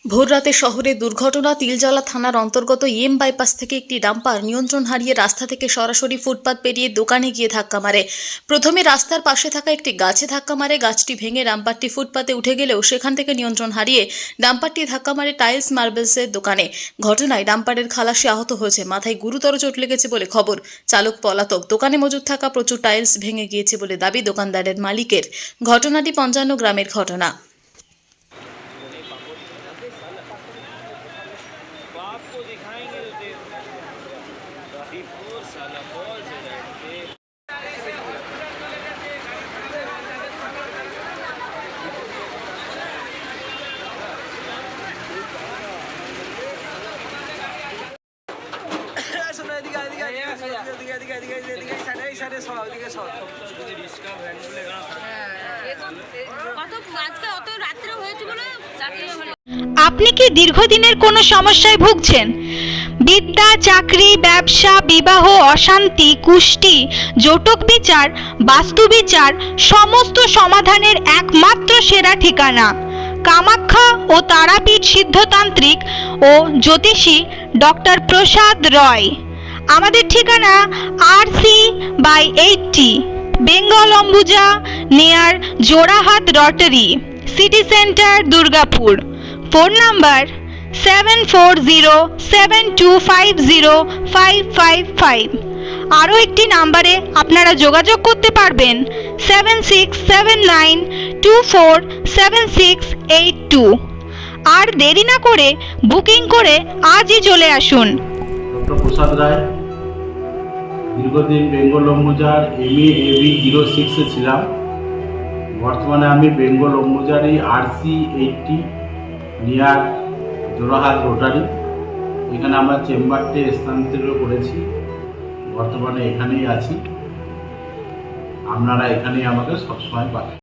ভোররাতে শহরে দুর্ঘটনা। তিলজলা থানার অন্তর্গত এম বাইপাস থেকে একটি ডাম্পার নিয়ন্ত্রণ হারিয়ে রাস্তা থেকে সরাসরি ফুটপাত পেরিয়ে দোকানে গিয়ে ধাক্কা মারে। প্রথমে রাস্তার পাশে থাকা একটি গাছে ধাক্কা মারে। গাছটি ভেঙে ডাম্পারটি ফুটপাতে উঠে গেলেও সেখান থেকে নিয়ন্ত্রণ হারিয়ে ডাম্পারটি ধাক্কা মারে টাইলস মার্বেলসের দোকানে। ঘটনায় ডাম্পারের খালাসি আহত হয়েছে, মাথায় গুরুতর চোট লেগেছে বলে খবর। চালক পলাতক। দোকানে মজুদ থাকা প্রচুর টাইলস ভেঙে গিয়েছে বলে দাবি দোকানদারের মালিকের। ঘটনাটি 55 গ্রামের ঘটনা। आपको दिखाएंगे तो देखो साला बॉल से जाएंगे। আপনি কি দীর্ঘদিনের কোনো সমস্যায় ভুগছেন? বিদ্যা, চাকরি, ব্যবসা, বিবাহ, অশান্তি, কুষ্টি, জটক বিচার, বাস্তু বিচার সমস্ত সমাধানের একমাত্র সেরা ঠিকানা কামাখ্যা ও তারাপীঠ সিদ্ধতান্ত্রিক ও জ্যোতিষী ডক্টর প্রসাদ রয়। আমাদের ঠিকানা RC/80 Bengal Ambuja near Jorhat Rotary, city centre, Durgapur. Phone number 7407250555। আরও একটি নাম্বারে আপনারা যোগাযোগ করতে পারবেন 7679247682। আর দেরি না করে বুকিং করে আজই চলে আসুন। ডক্টর প্রসাদ রায়, দীর্ঘদিন বেঙ্গল অম্বুজার MAAB 06-এ ছিলাম। বর্তমানে আমি বেঙ্গল অম্বুজারই RC80 নিয়ার জোড়াহাট রোটারি, এখানে আমার চেম্বারটি স্থানান্তরিত করেছি। বর্তমানে এখানেই আছি। আপনারা এখানেই আমাকে সবসময় পাবেন।